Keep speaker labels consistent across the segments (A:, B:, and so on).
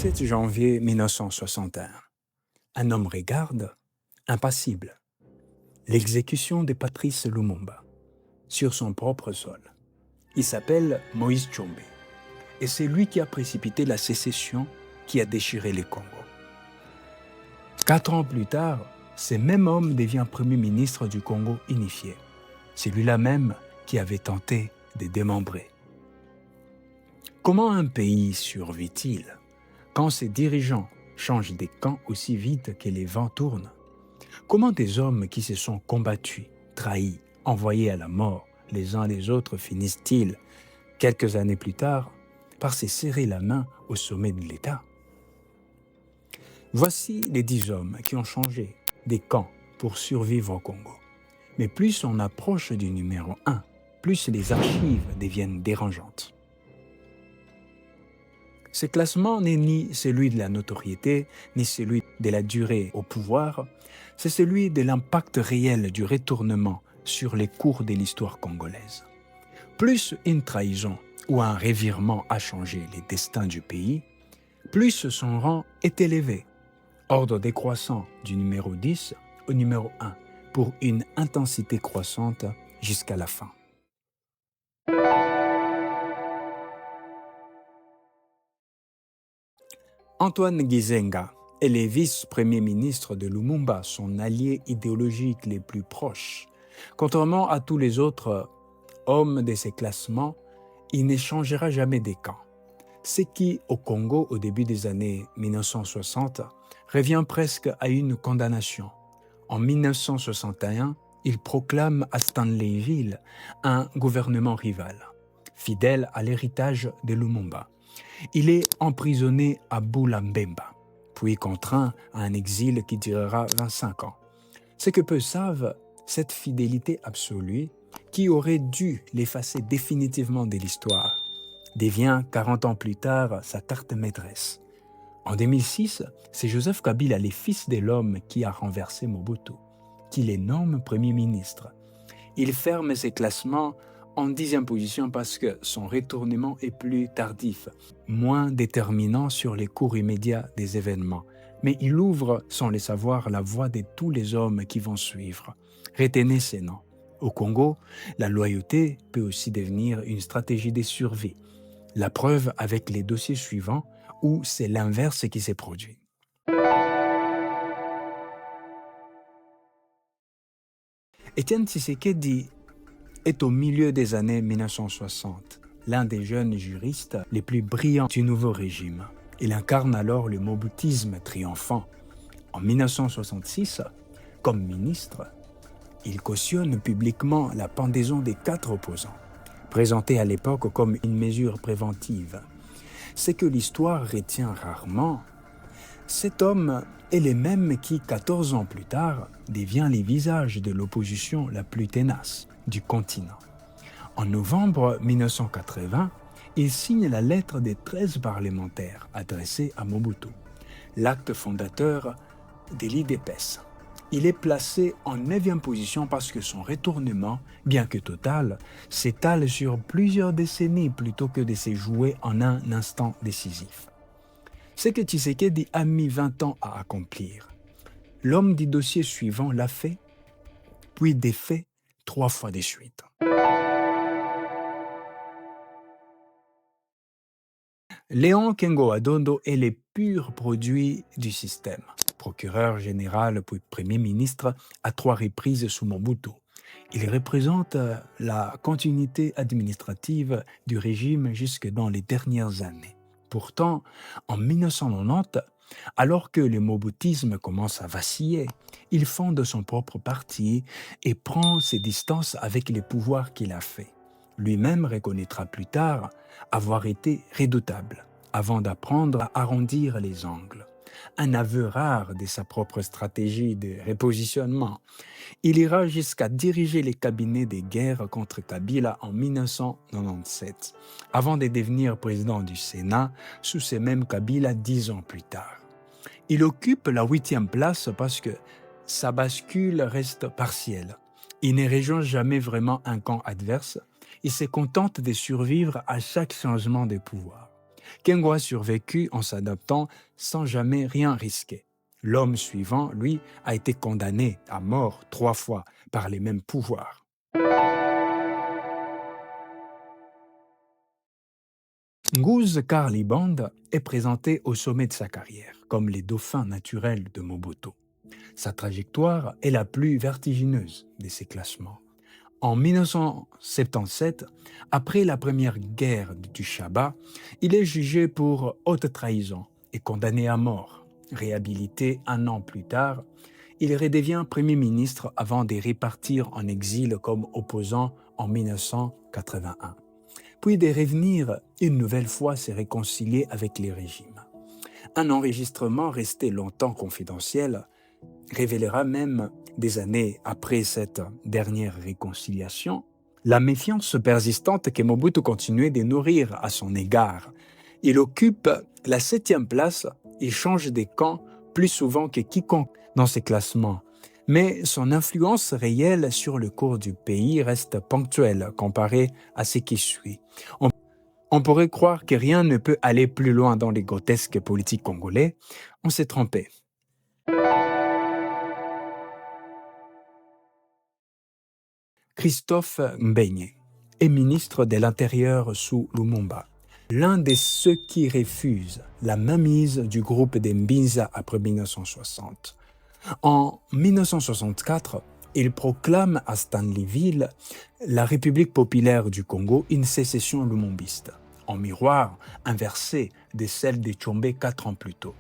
A: 17 janvier 1961. Un homme regarde, impassible, l'exécution de Patrice Lumumba sur son propre sol. Il s'appelle Moïse Tshombe et c'est lui qui a précipité la sécession qui a déchiré le Congo. 4 ans plus tard, ce même homme devient Premier ministre du Congo unifié. C'est lui-là même qui avait tenté de démembrer. Comment un pays survit-il quand ses dirigeants changent des camps aussi vite que les vents tournent? Comment des hommes qui se sont combattus, trahis, envoyés à la mort les uns les autres finissent-ils, quelques années plus tard, par se serrer la main au sommet de l'État? Voici les 10 hommes qui ont changé des camps pour survivre au Congo. Mais plus on approche du numéro 1, plus les archives deviennent dérangeantes. Ce classement n'est ni celui de la notoriété, ni celui de la durée au pouvoir, c'est celui de l'impact réel du retournement sur les cours de l'histoire congolaise. Plus une trahison ou un revirement a changé les destins du pays, plus son rang est élevé, ordre décroissant du numéro 10 au numéro 1, pour une intensité croissante jusqu'à la fin. Antoine Gizenga est le vice-premier ministre de Lumumba, son allié idéologique les plus proches. Contrairement à tous les autres hommes de ces classements, il n'échangera jamais des camps. Ce qui, au Congo, au début des années 1960, revient presque à une condamnation. En 1961, il proclame à Stanleyville un gouvernement rival, fidèle à l'héritage de Lumumba. Il est emprisonné à Boulambemba, puis contraint à un exil qui durera 25 ans. Ce que peu savent, cette fidélité absolue, qui aurait dû l'effacer définitivement de l'histoire, devient 40 ans plus tard sa carte maîtresse. En 2006, c'est Joseph Kabila, le fils de l'homme qui a renversé Mobutu, qui les nomme Premier ministre. Il ferme ses classements en 10e position parce que son retournement est plus tardif, moins déterminant sur les cours immédiats des événements. Mais il ouvre, sans le savoir, la voie de tous les hommes qui vont suivre. Retenez ces noms. Au Congo, la loyauté peut aussi devenir une stratégie de survie. La preuve avec les dossiers suivants où c'est l'inverse qui s'est produit. Étienne Tshisekedi est au milieu des années 1960, l'un des jeunes juristes les plus brillants du nouveau régime. Il incarne alors le mobutisme triomphant. En 1966, comme ministre, il cautionne publiquement la pendaison des 4 opposants, présentée à l'époque comme une mesure préventive. Ce que l'histoire retient rarement, cet homme est le même qui, 14 ans plus tard, devient le visage de l'opposition la plus tenace du continent. En novembre 1980, il signe la lettre des 13 parlementaires adressée à Mobutu, l'acte fondateur de l'IDPS. Il est placé en 9e position parce que son retournement, bien que total, s'étale sur plusieurs décennies plutôt que de se jouer en un instant décisif. Ce que Tshisekedi a mis 20 ans à accomplir, l'homme du dossier suivant l'a fait, puis défait 3 fois de suite. Léon Kengo Adondo est le pur produit du système. Procureur général puis Premier ministre à 3 reprises sous Mobutu. Il représente la continuité administrative du régime jusque dans les dernières années. Pourtant, en 1990, alors que le mobutisme commence à vaciller, il fonde son propre parti et prend ses distances avec les pouvoirs qu'il a faits. Lui-même reconnaîtra plus tard avoir été redoutable, avant d'apprendre à arrondir les angles. Un aveu rare de sa propre stratégie de repositionnement. Il ira jusqu'à diriger les cabinets de guerre contre Kabila en 1997, avant de devenir président du Sénat sous ce même Kabila 10 ans plus tard. Il occupe la 8e place parce que sa bascule reste partielle. Il ne rejoint jamais vraiment un camp adverse. Il se contente de survivre à chaque changement de pouvoir. Kengo a survécu en s'adaptant sans jamais rien risquer. L'homme suivant, lui, a été condamné à mort 3 fois par les mêmes pouvoirs. Nguze Karliband est présenté au sommet de sa carrière, comme les dauphins naturels de Mobutu. Sa trajectoire est la plus vertigineuse de ces classements. En 1977, après la première guerre du Shaba, il est jugé pour haute trahison et condamné à mort. Réhabilité 1 an plus tard, il redevient Premier ministre avant de repartir en exil comme opposant en 1981. Puis de revenir une nouvelle fois se réconcilier avec les régimes. Un enregistrement resté longtemps confidentiel révélera même des années après cette dernière réconciliation la méfiance persistante que Mobutu continuait de nourrir à son égard. Il occupe la 7e place et change de camp plus souvent que quiconque dans ces classements. Mais son influence réelle sur le cours du pays reste ponctuelle comparée à ce qui suit. On pourrait croire que rien ne peut aller plus loin dans les grotesques politiques congolais. On s'est trompé. Christophe Mbenye est ministre de l'Intérieur sous Lumumba, l'un de ceux qui refusent la mainmise du groupe des Mbinza après 1960. En 1964, il proclame à Stanleyville la République populaire du Congo une sécession lumumbiste, en miroir inversé de celle de Tshombe 4 ans plus tôt.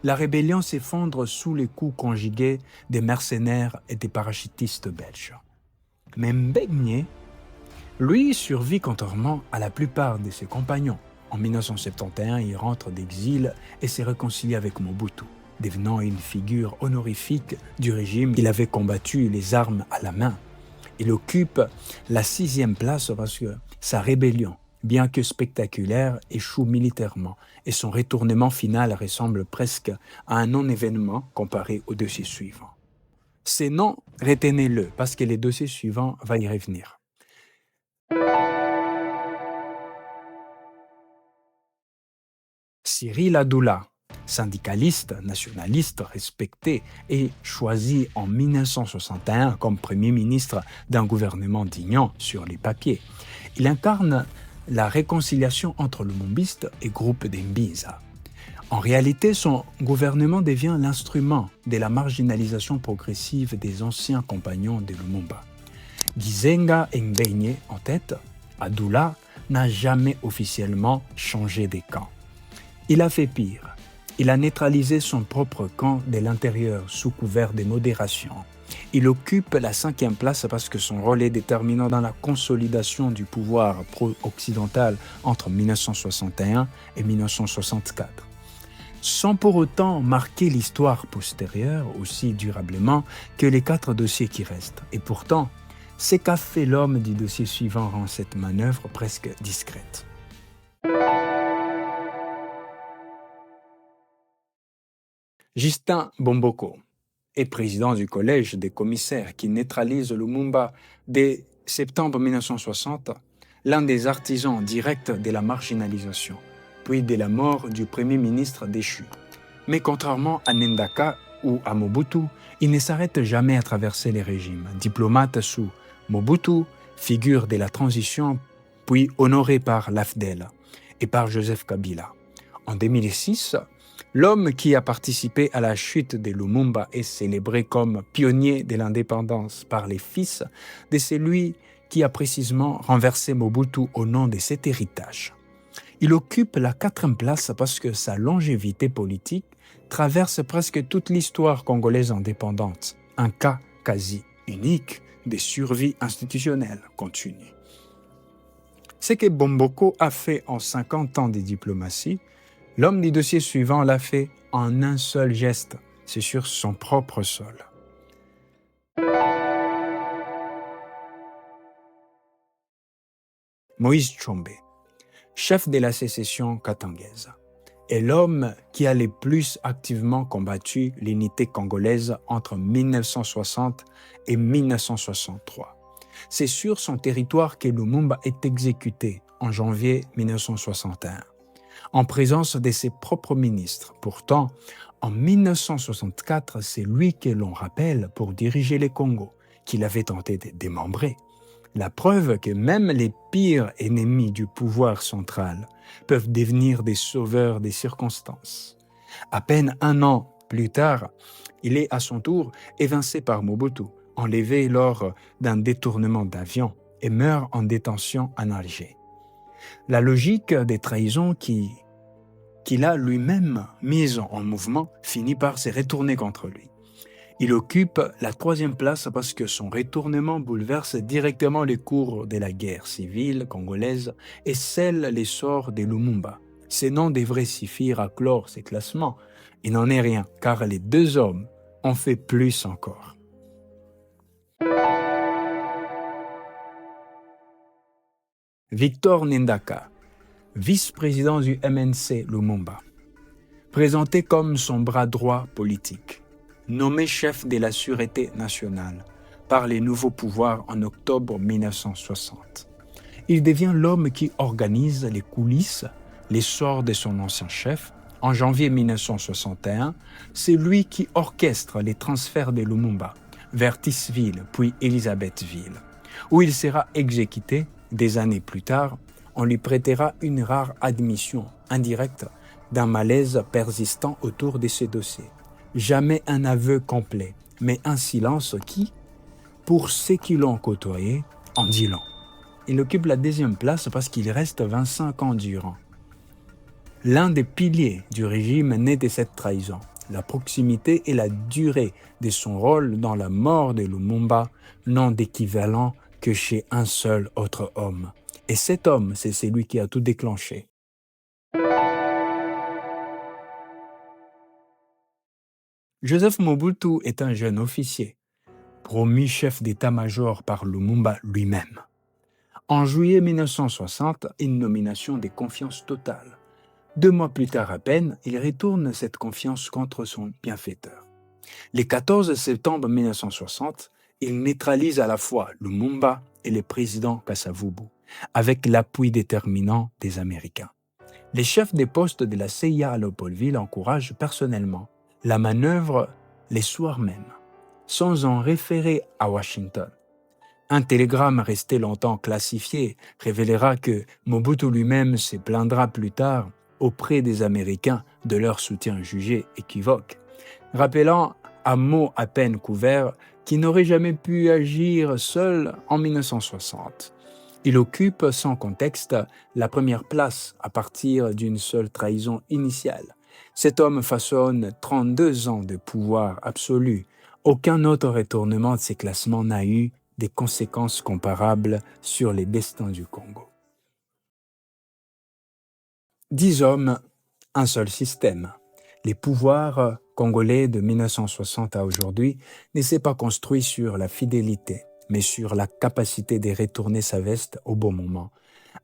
A: La rébellion s'effondre sous les coups conjugués des mercenaires et des parachutistes belges. Mais Mbenye, lui, survit contrairement à la plupart de ses compagnons. En 1971, il rentre d'exil et se réconcilie avec Mobutu, devenant une figure honorifique du régime qu'il avait combattu les armes à la main. Il occupe la 6e place parce que sa rébellion, bien que spectaculaire, échoue militairement et son retournement final ressemble presque à un non-événement comparé au dossier suivant. Ces noms, retenez-le parce que les dossiers suivants vont y revenir. Cyril Adoula, syndicaliste, nationaliste, respecté et choisi en 1961 comme Premier ministre d'un gouvernement digne sur les papiers. Il incarne la réconciliation entre lumumbistes et groupe des Mbinza. En réalité, son gouvernement devient l'instrument de la marginalisation progressive des anciens compagnons de Lumumba. Gizenga et Mbenye en tête, Adoula n'a jamais officiellement changé de camp. Il a fait pire. Il a neutralisé son propre camp de l'intérieur sous couvert de modération. Il occupe la 5e place parce que son rôle est déterminant dans la consolidation du pouvoir pro-occidental entre 1961 et 1964. Sans pour autant marquer l'histoire postérieure aussi durablement que les 4 dossiers qui restent. Et pourtant, ce qu'a fait l'homme du dossier suivant rend cette manœuvre presque discrète. Justin Bomboko est président du collège des commissaires qui neutralise Lumumba dès septembre 1960, l'un des artisans directs de la marginalisation, puis de la mort du premier ministre déchu. Mais contrairement à Ndaka ou à Mobutu, il ne s'arrête jamais à traverser les régimes. Diplomate sous Mobutu, figure de la transition, puis honoré par l'AFDEL et par Joseph Kabila. En 2006, l'homme qui a participé à la chute de Lumumba est célébré comme pionnier de l'indépendance par les fils de celui qui a précisément renversé Mobutu au nom de cet héritage. Il occupe la 4e place parce que sa longévité politique traverse presque toute l'histoire congolaise indépendante, un cas quasi unique de survie institutionnelle continue. Ce que Bomboko a fait en 50 ans de diplomatie, l'homme du dossier suivant l'a fait en un seul geste, c'est sur son propre sol. Moïse Tshombe, chef de la sécession katangaise, est l'homme qui a le plus activement combattu l'unité congolaise entre 1960 et 1963. C'est sur son territoire que Lumumba est exécuté en janvier 1961. en présence de ses propres ministres. Pourtant, en 1964, c'est lui que l'on rappelle pour diriger les Congos, qu'il avait tenté de démembrer. La preuve que même les pires ennemis du pouvoir central peuvent devenir des sauveurs des circonstances. À peine un an plus tard, il est à son tour évincé par Mobutu, enlevé lors d'un détournement d'avion et meurt en détention en Alger. La logique des trahisons qu'il a lui-même mise en mouvement finit par se retourner contre lui. Il occupe la 3e place parce que son retournement bouleverse directement les cours de la guerre civile congolaise et scelle l'essor de Lumumba. Ces noms devraient suffire à clore ces classements. Il n'en est rien, car les 2 hommes ont fait plus encore. Victor Ndaka, vice-président du MNC Lumumba, présenté comme son bras droit politique, nommé chef de la Sûreté nationale par les nouveaux pouvoirs en octobre 1960. Il devient l'homme qui organise les coulisses, l'essor de son ancien chef. En janvier 1961, c'est lui qui orchestre les transferts de Lumumba vers Tisville puis Elisabethville, où il sera exécuté. Des années plus tard, on lui prêtera une rare admission indirecte d'un malaise persistant autour de ce dossier. Jamais un aveu complet, mais un silence qui, pour ceux qui l'ont côtoyé, en dit long. Il occupe la 2e place parce qu'il reste 25 ans durant. L'un des piliers du régime naît de cette trahison. La proximité et la durée de son rôle dans la mort de Lumumba n'ont d'équivalent que chez un seul autre homme. Et cet homme, c'est celui qui a tout déclenché. Joseph Mobutu est un jeune officier, promu chef d'état-major par Lumumba lui-même. En juillet 1960, une nomination de confiance totale. 2 mois plus tard à peine, il retourne cette confiance contre son bienfaiteur. Le 14 septembre 1960, il neutralise à la fois Lumumba et le président Kasavubu, avec l'appui déterminant des Américains. Les chefs des postes de la CIA à Léopoldville encouragent personnellement la manœuvre les soirs même, sans en référer à Washington. Un télégramme resté longtemps classifié révélera que Mobutu lui-même se plaindra plus tard auprès des Américains de leur soutien jugé équivoque, rappelant à mots à peine couverts qu'il n'aurait jamais pu agir seul en 1960. Il occupe sans contexte la 1re place à partir d'une seule trahison initiale. Cet homme façonne 32 ans de pouvoir absolu. Aucun autre retournement de ces classements n'a eu des conséquences comparables sur les destins du Congo. 10 hommes, un seul système. Les pouvoirs congolais de 1960 à aujourd'hui ne s'est pas construit sur la fidélité, mais sur la capacité de retourner sa veste au bon moment.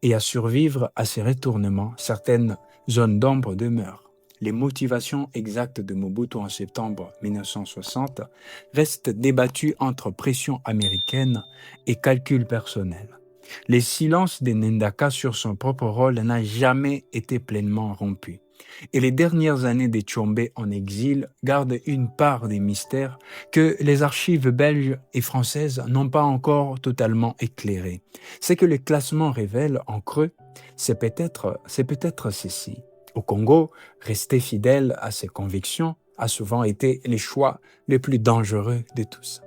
A: Et à survivre à ces retournements, certaines zones d'ombre demeurent. Les motivations exactes de Mobutu en septembre 1960 restent débattues entre pression américaine et calcul personnel. Le silence de Ndaka sur son propre rôle n'a jamais été pleinement rompu. Et les dernières années de Tshombe en exil gardent une part des mystères que les archives belges et françaises n'ont pas encore totalement éclairés. Ce que le classement révèle en creux, c'est peut-être ceci. Au Congo, rester fidèle à ses convictions a souvent été le choix le plus dangereux de tous.